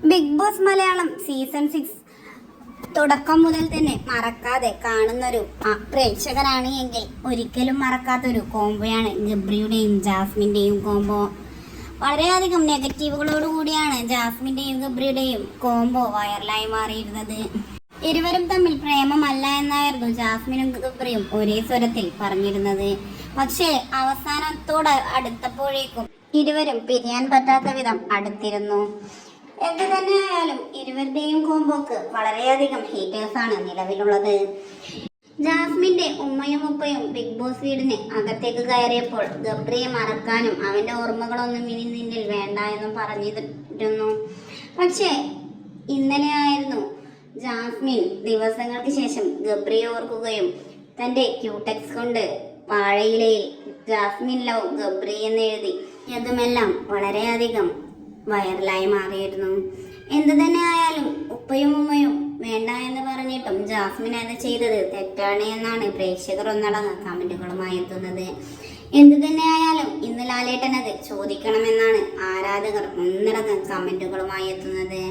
Big boss Malayalam season 6 തുടക്കം മുതൽ തന്നെ മറക്കാതെ കാണുന്നൊരു പ്രേക്ഷകനാണ് എങ്കിൽ ഒരിക്കലും മറക്കാത്തൊരു കോംബോയാണ് ഗബ്രിയുടെയും ജാസ്മിൻ്റെയും കോംബോ. വളരെയധികം നെഗറ്റീവുകളോട് കൂടിയാണ് ജാസ്മിൻ്റെയും ഗബ്രിയുടെയും കോംബോ വൈറലായി മാറിയിരുന്നത്. ഇരുവരും തമ്മിൽ പ്രേമമല്ല എന്നായിരുന്നു ജാസ്മിനും ഗബ്രിയും ഒരേ സ്വരത്തിൽ പറഞ്ഞിരുന്നത്. പക്ഷേ അവസാനത്തോട് അടുത്തപ്പോഴേക്കും ഇരുവരും പിരിയാൻ പറ്റാത്ത വിധം അടുത്തിരുന്നു. എന്ത് തന്നെയായാലും ഇരുവരുടെയും കോംബോക്ക് വളരെയധികം ഹേറ്റേഴ്സാണ് നിലവിലുള്ളത്. ജാസ്മിന്റെ ഉമ്മയും ഉപ്പയും ബിഗ് ബോസ് വീടിന് അകത്തേക്ക് കയറിയപ്പോൾ ഗബ്രിയെ മറക്കാനും അവന്റെ ഓർമ്മകളൊന്നും ഇനി നിന്നിൽ വേണ്ട എന്നും പറഞ്ഞിരുന്നു. പക്ഷേ ഇന്നലെയായിരുന്നു ജാസ്മിൻ ദിവസങ്ങൾക്ക് ശേഷം ഗബ്രിയെ ഓർക്കുകയും തന്റെ ക്യൂടെക്സ് കൊണ്ട് വാഴയിലയിൽ ജാസ്മിൻ ലവ് ഗബ്രി എന്ന് എഴുതി അതുമെല്ലാം വളരെയധികം വൈറലായി മാറിയിരുന്നു. എന്തു തന്നെ ആയാലും ഉപ്പയും ഉമ്മയും വേണ്ട എന്ന് പറഞ്ഞിട്ടും ജാസ്മിൻ അത് ചെയ്തത് തെറ്റാണ് എന്നാണ് പ്രേക്ഷകർ ഒന്നടങ്കം കമന്റുകളുമായി എത്തുന്നത്. എന്തു തന്നെ ആയാലും ഇന്ന് ലാലേട്ടൻ അത് ചോദിക്കണമെന്നാണ് ആരാധകർ ഒന്നടങ്കം കമന്റുകളുമായി എത്തുന്നത്.